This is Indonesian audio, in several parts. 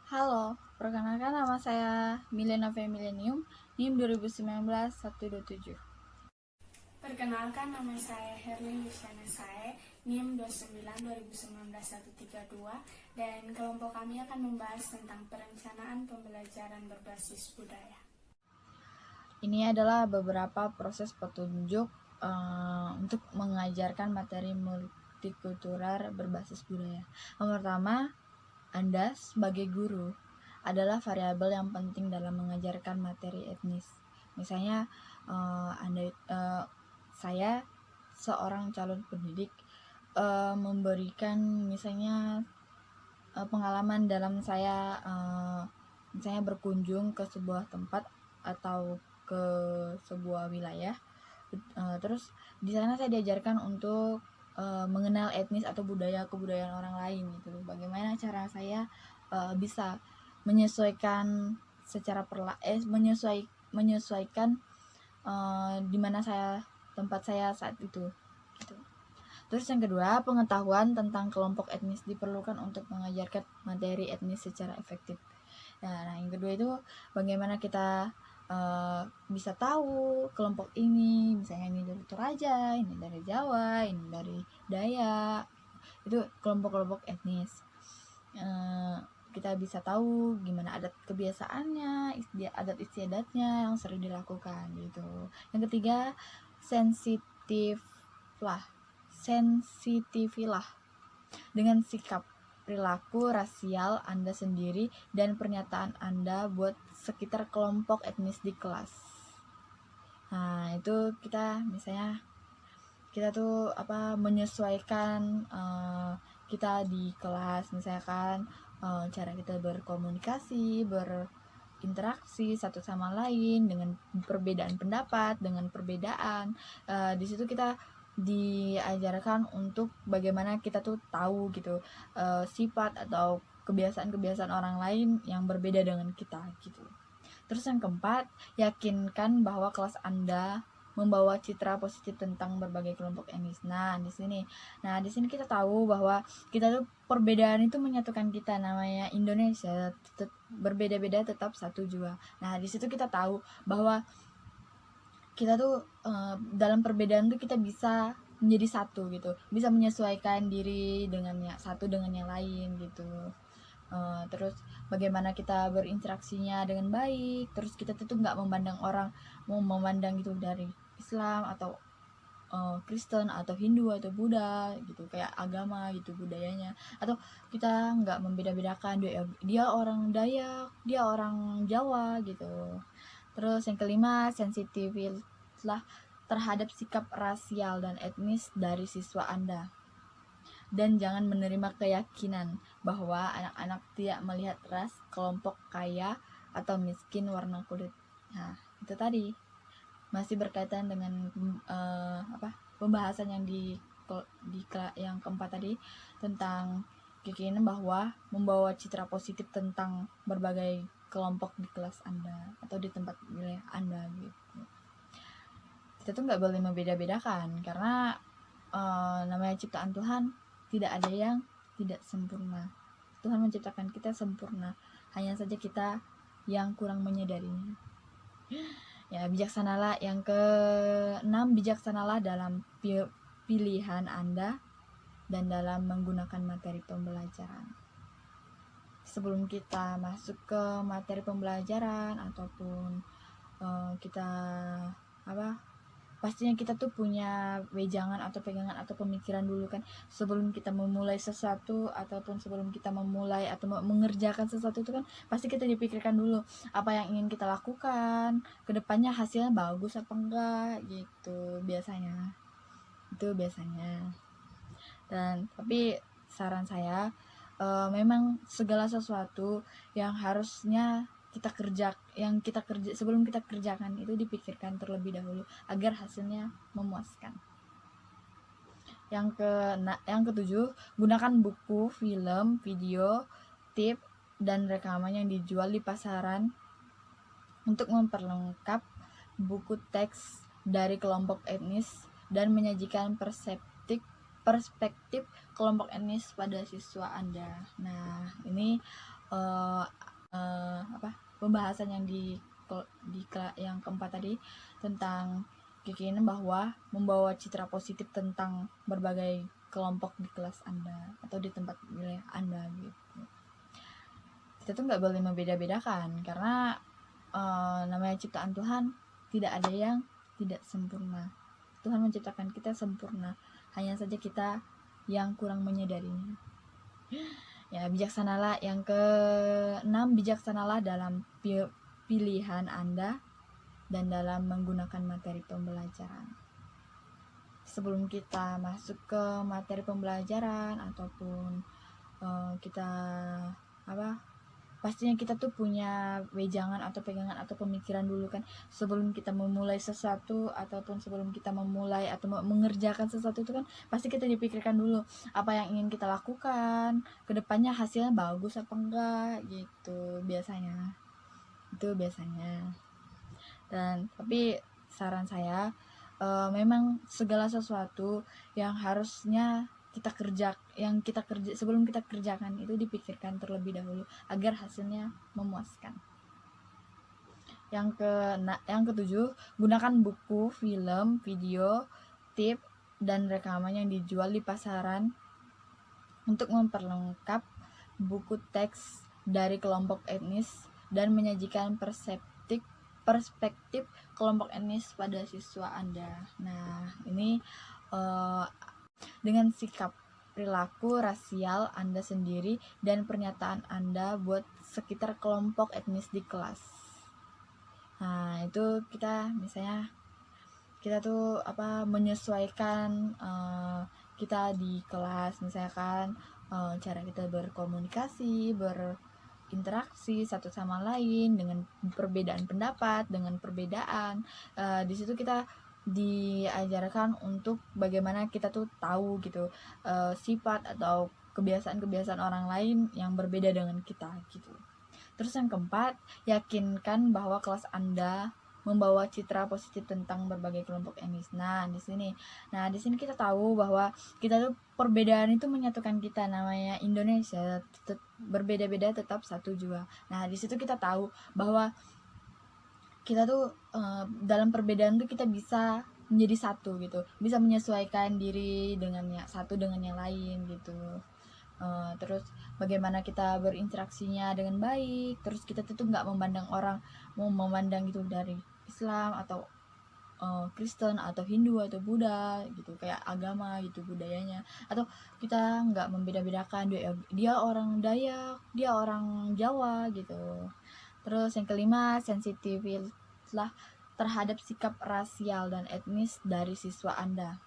Halo, perkenalkan nama saya Milena V. Millennium, NIM 2019-127. Perkenalkan, nama saya Herlin Luciana Sae, NIM 29-2019-132, dan kelompok kami akan membahas tentang perencanaan pembelajaran berbasis budaya. Ini adalah beberapa proses petunjuk untuk mengajarkan materi multikultural berbasis budaya. Yang pertama, Anda sebagai guru adalah variabel yang penting dalam mengajarkan materi etnis. Misalnya, saya seorang calon pendidik memberikan misalnya pengalaman dalam saya misalnya berkunjung ke sebuah tempat atau ke sebuah wilayah, terus di sana saya diajarkan untuk mengenal etnis atau kebudayaan orang lain gitu. Bagaimana cara saya bisa menyesuaikan secara menyesuaikan di mana tempat saya saat itu gitu. Terus yang kedua, pengetahuan tentang kelompok etnis diperlukan untuk mengajarkan materi etnis secara efektif. Nah, yang kedua itu bagaimana kita bisa tahu kelompok ini, misalnya ini dari Toraja, ini dari Jawa, ini dari Dayak, itu kelompok-kelompok etnis. Kita bisa tahu gimana adat kebiasaannya, adat istiadatnya yang sering dilakukan gitu. Yang ketiga, sensitivilah dengan sikap, perilaku rasial Anda sendiri dan pernyataan Anda buat sekitar kelompok etnis di kelas. Nah, itu kita misalnya kita tuh menyesuaikan kita di kelas, misalkan cara kita berkomunikasi, berinteraksi satu sama lain dengan perbedaan pendapat, dengan perbedaan. Di situ kita diajarkan untuk bagaimana kita tuh tahu gitu sifat atau kebiasaan-kebiasaan orang lain yang berbeda dengan kita gitu. Terus yang keempat, yakinkan bahwa kelas Anda membawa citra positif tentang berbagai kelompok etnis. Nah, di sini kita tahu bahwa kita tuh perbedaan itu menyatukan kita, namanya Indonesia, berbeda-beda tetap satu jua. Nah, di situ kita tahu bahwa kita tuh dalam perbedaan tuh kita bisa menjadi satu gitu, bisa menyesuaikan diri dengan satu dengan yang lain gitu. Terus bagaimana kita berinteraksinya dengan baik, terus kita tuh nggak memandang gitu dari Islam atau Kristen atau Hindu atau Buddha gitu, kayak agama gitu, budayanya, atau kita nggak membeda-bedakan dia orang Dayak, dia orang Jawa gitu. Terus yang kelima, sensitivitas terhadap sikap rasial dan etnis dari siswa Anda, dan jangan menerima keyakinan bahwa anak-anak tidak melihat ras, kelompok kaya atau miskin, warna kulit. Nah, itu tadi masih berkaitan dengan pembahasan yang yang keempat tadi, tentang keyakinan bahwa membawa citra positif tentang berbagai kelompok di kelas Anda atau di tempat wilayah Anda gitu. Kita tuh nggak boleh membeda-bedakan karena namanya ciptaan Tuhan, tidak ada yang tidak sempurna. Tuhan menciptakan kita sempurna, hanya saja kita yang kurang menyadarinya. Ya, bijaksanalah. Yang keenam, bijaksanalah dalam pilihan Anda dan dalam menggunakan materi pembelajaran. Sebelum kita masuk ke materi pembelajaran ataupun kita pastinya kita tuh punya wejangan atau pegangan atau pemikiran dulu kan, sebelum kita memulai sesuatu ataupun sebelum kita memulai atau mengerjakan sesuatu itu kan pasti kita dipikirkan dulu apa yang ingin kita lakukan kedepannya, hasilnya bagus apa enggak gitu biasanya. Dan tapi saran saya, memang segala sesuatu yang harusnya kita kerja sebelum kita kerjakan itu dipikirkan terlebih dahulu agar hasilnya memuaskan. Yang ketujuh, gunakan buku, film, video, tip, dan rekaman yang dijual di pasaran untuk memperlengkap buku teks dari kelompok etnis dan menyajikan perspektif kelompok etnis pada siswa Anda. Nah, ini pembahasan yang yang keempat tadi tentang keyakinan bahwa membawa citra positif tentang berbagai kelompok di kelas Anda atau di tempat wilayah Anda gitu. Kita tuh nggak boleh membeda-bedakan karena namanya ciptaan Tuhan, tidak ada yang tidak sempurna. Tuhan menciptakan kita sempurna, hanya saja kita yang kurang menyadarinya. Ya, bijaksanalah. Yang keenam, bijaksanalah dalam pilihan Anda dan dalam menggunakan materi pembelajaran. Sebelum kita masuk ke materi pembelajaran ataupun kita pastinya kita tuh punya wejangan atau pegangan atau pemikiran dulu kan sebelum kita memulai sesuatu ataupun sebelum kita memulai atau mengerjakan sesuatu itu kan pasti kita dipikirkan dulu apa yang ingin kita lakukan, kedepannya hasilnya bagus apa enggak gitu biasanya. Dan tapi saran saya memang segala sesuatu yang harusnya kita kerja sebelum kita kerjakan itu dipikirkan terlebih dahulu agar hasilnya memuaskan. Yang ketujuh, gunakan buku, film, video, tip dan rekaman yang dijual di pasaran untuk memperlengkap buku teks dari kelompok etnis dan menyajikan perspektif kelompok etnis pada siswa Anda. Nah, ini dengan sikap perilaku rasial Anda sendiri dan pernyataan Anda buat sekitar kelompok etnis di kelas. Nah, itu kita tuh menyesuaikan kita di kelas, misalkan cara kita berkomunikasi, berinteraksi satu sama lain dengan perbedaan pendapat, dengan perbedaan. Di situ kita diajarkan untuk bagaimana kita tuh tahu gitu sifat atau kebiasaan-kebiasaan orang lain yang berbeda dengan kita gitu. Terus yang keempat, yakinkan bahwa kelas Anda membawa citra positif tentang berbagai kelompok etnis. Nah, di sini kita tahu bahwa kita tuh perbedaan itu menyatukan kita, namanya Indonesia, berbeda-beda tetap satu jua. Nah, di situ kita tahu bahwa kita tuh dalam perbedaan tuh kita bisa menjadi satu gitu, bisa menyesuaikan diri dengan yang lain gitu. Terus bagaimana kita berinteraksinya dengan baik, terus kita tuh nggak memandang itu dari Islam atau Kristen atau Hindu atau Buddha gitu, kayak agama gitu budayanya, atau kita nggak membeda-bedakan dia orang Dayak, dia orang Jawa gitu. Terus yang kelima, sensitivitaslah terhadap sikap rasial dan etnis dari siswa Anda.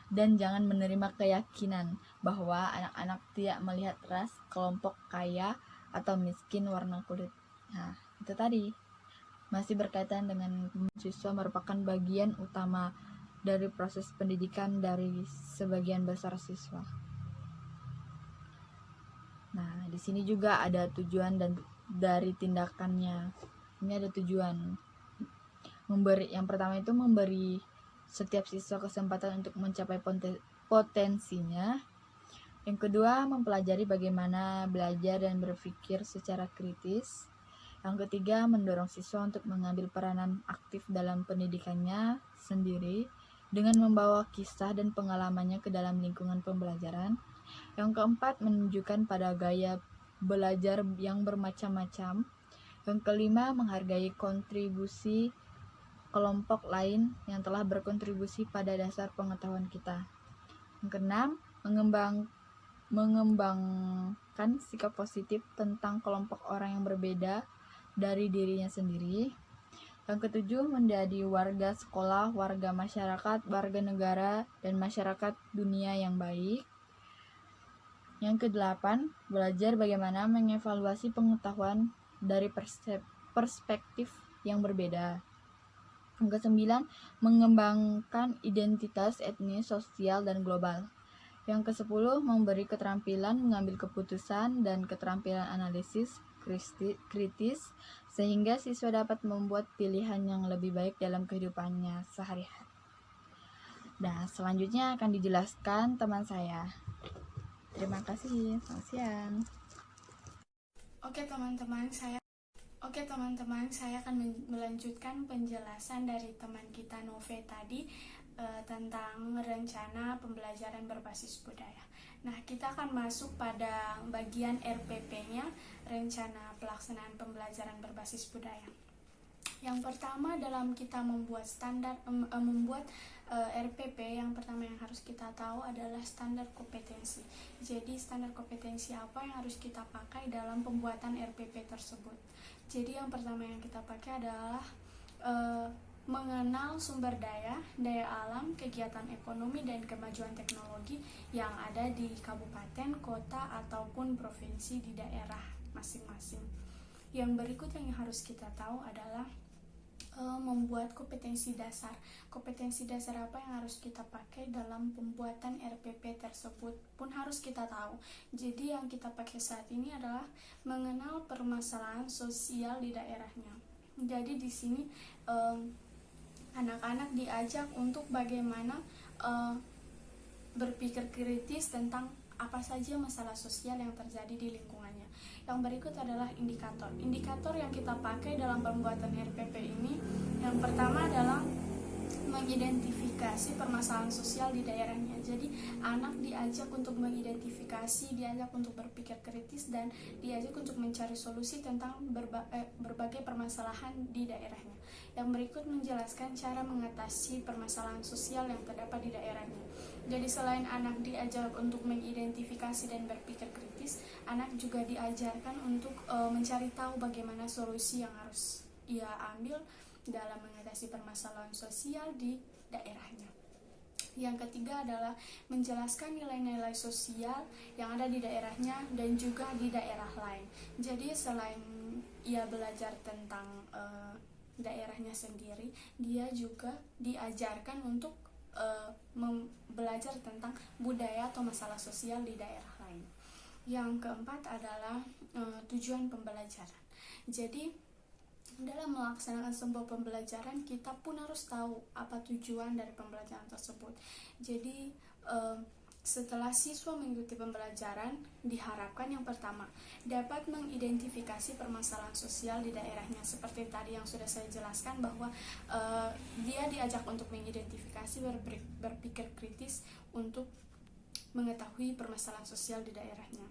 Dan jangan menerima keyakinan bahwa anak-anak tidak melihat ras, kelompok kaya, atau miskin, warna kulit. Nah, itu tadi masih berkaitan dengan siswa merupakan bagian utama dari proses pendidikan dari sebagian besar siswa. Nah, di sini juga ada tujuan dan dari tindakannya. Ini ada tujuan. Yang pertama itu memberi setiap siswa kesempatan untuk mencapai potensinya. Yang kedua, mempelajari bagaimana belajar dan berpikir secara kritis. Yang ketiga, mendorong siswa untuk mengambil peranan aktif dalam pendidikannya sendiri dengan membawa kisah dan pengalamannya ke dalam lingkungan pembelajaran. Yang keempat, menunjukkan pada gaya belajar yang bermacam-macam. Yang kelima, menghargai kontribusi kelompok lain yang telah berkontribusi pada dasar pengetahuan kita. Yang keenam, mengembangkan sikap positif tentang kelompok orang yang berbeda dari dirinya sendiri. Yang ketujuh, menjadi warga sekolah, warga masyarakat, warga negara, dan masyarakat dunia yang baik. Yang kedelapan, belajar bagaimana mengevaluasi pengetahuan dari perspektif yang berbeda. Yang kesembilan, mengembangkan identitas etnis, sosial, dan global. Yang kesepuluh, memberi keterampilan mengambil keputusan dan keterampilan analisis kritis sehingga siswa dapat membuat pilihan yang lebih baik dalam kehidupannya sehari-hari. Nah, selanjutnya akan dijelaskan teman saya. Terima kasih. Selamat siang. Oke teman-teman, saya akan melanjutkan penjelasan dari teman kita Nove tadi tentang rencana pembelajaran berbasis budaya. Nah, kita akan masuk pada bagian RPP-nya, rencana pelaksanaan pembelajaran berbasis budaya. Yang pertama dalam kita membuat RPP, yang pertama yang harus kita tahu adalah standar kompetensi. Jadi standar kompetensi apa yang harus kita pakai dalam pembuatan RPP tersebut. Jadi yang pertama yang kita pakai adalah mengenal sumber daya alam, kegiatan ekonomi, dan kemajuan teknologi yang ada di kabupaten, kota, ataupun provinsi di daerah masing-masing. Yang berikut yang harus kita tahu adalah membuat kompetensi dasar. Kompetensi dasar apa yang harus kita pakai dalam pembuatan RPP tersebut pun harus kita tahu. Jadi yang kita pakai saat ini adalah mengenal permasalahan sosial di daerahnya. Jadi di sini anak-anak diajak untuk bagaimana berpikir kritis tentang apa saja masalah sosial yang terjadi di lingkungannya. Yang berikut adalah indikator. Indikator yang kita pakai dalam pembuatan RPP ini, yang pertama adalah mengidentifikasi permasalahan sosial di daerahnya. Jadi anak diajak untuk mengidentifikasi, diajak untuk berpikir kritis, dan diajak untuk mencari solusi tentang berbagai permasalahan di daerahnya. Yang berikut menjelaskan cara mengatasi permasalahan sosial yang terdapat di daerahnya. Jadi selain anak diajar untuk mengidentifikasi dan berpikir kritis, anak juga diajarkan untuk mencari tahu bagaimana solusi yang harus ia ambil dalam mengatasi permasalahan sosial di daerahnya. Yang ketiga adalah menjelaskan nilai-nilai sosial yang ada di daerahnya dan juga di daerah lain. Jadi selain ia belajar tentang daerahnya sendiri, dia juga diajarkan untuk belajar tentang budaya atau masalah sosial di daerah lain. Yang keempat adalah tujuan pembelajaran. Jadi dalam melaksanakan sebuah pembelajaran, kita pun harus tahu apa tujuan dari pembelajaran tersebut. Jadi setelah siswa mengikuti pembelajaran, diharapkan yang pertama dapat mengidentifikasi permasalahan sosial di daerahnya. Seperti tadi yang sudah saya jelaskan bahwa dia diajak untuk mengidentifikasi, berpikir kritis untuk mengetahui permasalahan sosial di daerahnya.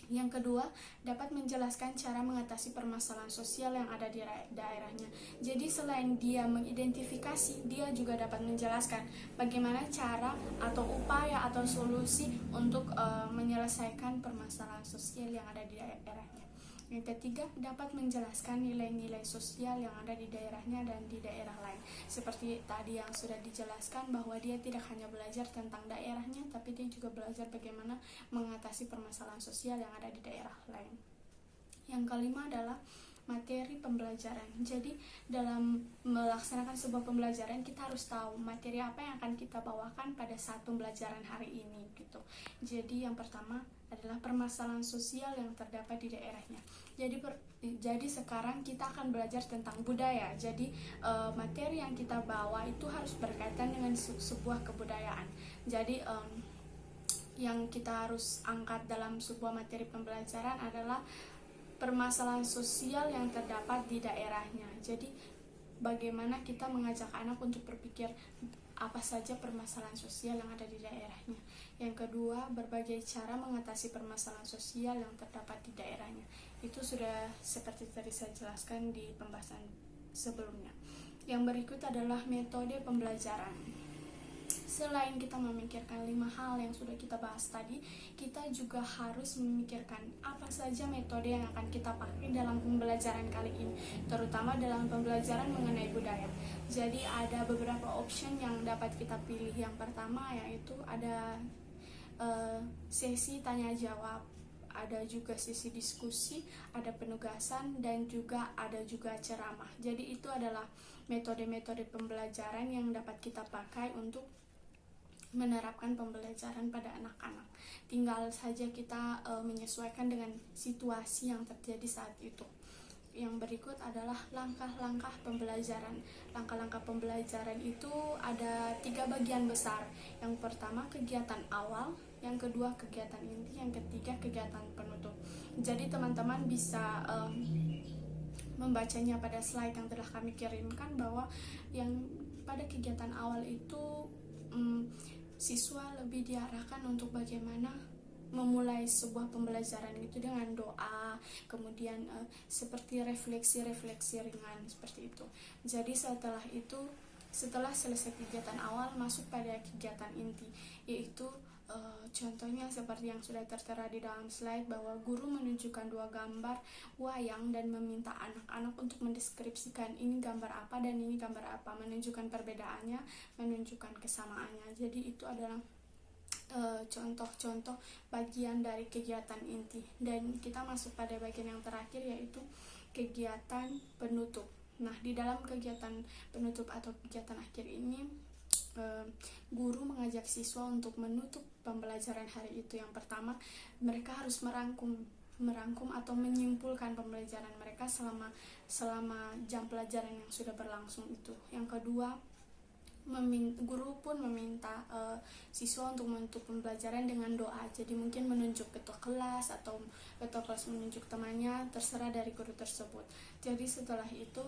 Yang kedua, dapat menjelaskan cara mengatasi permasalahan sosial yang ada di daerahnya. Jadi selain dia mengidentifikasi, dia juga dapat menjelaskan bagaimana cara atau upaya atau solusi untuk menyelesaikan permasalahan sosial yang ada di daerahnya. Yang ketiga, dapat menjelaskan nilai-nilai sosial yang ada di daerahnya dan di daerah lain. Seperti tadi yang sudah dijelaskan bahwa dia tidak hanya belajar tentang daerahnya, tapi dia juga belajar bagaimana mengatasi permasalahan sosial yang ada di daerah lain. Yang kelima adalah materi pembelajaran. Jadi dalam melaksanakan sebuah pembelajaran, kita harus tahu materi apa yang akan kita bawakan pada saat pembelajaran hari ini gitu. Jadi yang pertama adalah permasalahan sosial yang terdapat di daerahnya. Jadi sekarang kita akan belajar tentang budaya. Jadi materi yang kita bawa itu harus berkaitan dengan sebuah kebudayaan. Jadi yang kita harus angkat dalam sebuah materi pembelajaran adalah permasalahan sosial yang terdapat di daerahnya. Jadi bagaimana kita mengajak anak untuk berpikir apa saja permasalahan sosial yang ada di daerahnya. Yang kedua, berbagai cara mengatasi permasalahan sosial yang terdapat di daerahnya. Itu sudah seperti tadi saya jelaskan di pembahasan sebelumnya. Yang berikut adalah metode pembelajaran. Selain kita memikirkan 5 hal yang sudah kita bahas tadi, kita juga harus memikirkan apa saja metode yang akan kita pakai dalam pembelajaran kali ini, terutama dalam pembelajaran mengenai budaya. Jadi ada beberapa option yang dapat kita pilih. Yang pertama yaitu ada sesi tanya jawab, ada juga sesi diskusi, ada penugasan, dan juga ada ceramah. Jadi itu adalah metode-metode pembelajaran yang dapat kita pakai untuk menerapkan pembelajaran pada anak-anak. Tinggal saja kita menyesuaikan dengan situasi yang terjadi saat itu. Yang berikut adalah langkah-langkah pembelajaran. Langkah-langkah pembelajaran itu ada 3 bagian besar. Yang pertama, kegiatan awal. yang kedua kegiatan inti, yang ketiga kegiatan penutup. Jadi teman-teman bisa membacanya pada slide yang telah kami kirimkan, bahwa yang pada kegiatan awal itu siswa lebih diarahkan untuk bagaimana memulai sebuah pembelajaran itu dengan doa, kemudian seperti refleksi ringan seperti itu. Jadi setelah selesai kegiatan awal, masuk pada kegiatan inti, yaitu contohnya seperti yang sudah tertera di dalam slide, bahwa guru menunjukkan 2 gambar wayang dan meminta anak-anak untuk mendeskripsikan ini gambar apa dan ini gambar apa, menunjukkan perbedaannya, menunjukkan kesamaannya. Jadi itu adalah contoh-contoh bagian dari kegiatan inti. Dan kita masuk pada bagian yang terakhir, yaitu kegiatan penutup. Nah, di dalam kegiatan penutup atau kegiatan akhir ini, guru mengajak siswa untuk menutup pembelajaran hari itu. Yang pertama, mereka harus merangkum atau menyimpulkan pembelajaran mereka selama jam pelajaran yang sudah berlangsung itu. Yang kedua, guru pun meminta siswa untuk menutup pembelajaran dengan doa. Jadi mungkin menunjuk ketua kelas, atau ketua kelas menunjuk temannya, terserah dari guru tersebut. Jadi setelah itu,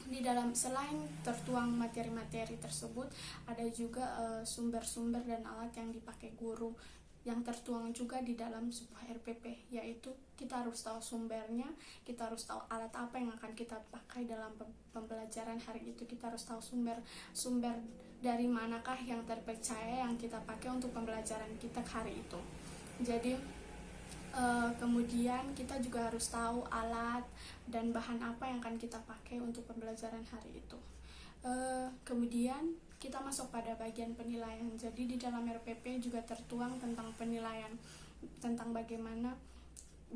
di dalam selain tertuang materi-materi tersebut, ada juga sumber-sumber dan alat yang dipakai guru yang tertuang juga di dalam sebuah RPP, yaitu kita harus tahu sumbernya, kita harus tahu alat apa yang akan kita pakai dalam pembelajaran hari itu, kita harus tahu sumber dari manakah yang terpercaya yang kita pakai untuk pembelajaran kita hari itu. Jadi kemudian kita juga harus tahu alat dan bahan apa yang akan kita pakai untuk pembelajaran hari itu. Kemudian kita masuk pada bagian penilaian. Jadi di dalam RPP juga tertuang tentang penilaian, tentang bagaimana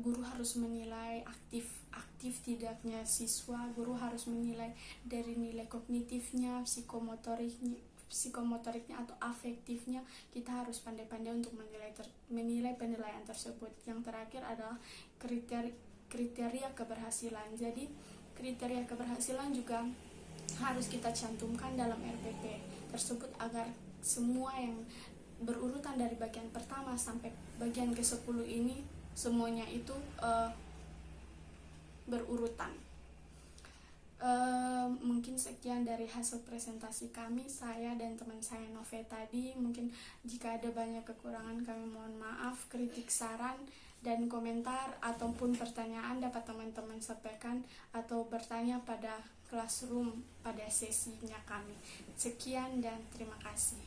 guru harus menilai aktif tidaknya siswa, guru harus menilai dari nilai kognitifnya, psikomotoriknya atau afektifnya. Kita harus pandai-pandai untuk menilai penilaian tersebut. Yang terakhir adalah kriteria keberhasilan. Jadi kriteria keberhasilan juga harus kita cantumkan dalam RPP tersebut, agar semua yang berurutan dari bagian pertama sampai bagian ke-10 ini semuanya itu berurutan. Mungkin sekian dari hasil presentasi kami, saya dan teman saya Nove tadi. Mungkin jika ada banyak kekurangan, kami mohon maaf. Kritik, saran, dan komentar ataupun pertanyaan dapat teman-teman sampaikan atau bertanya pada classroom pada sesinya kami. Sekian dan terima kasih.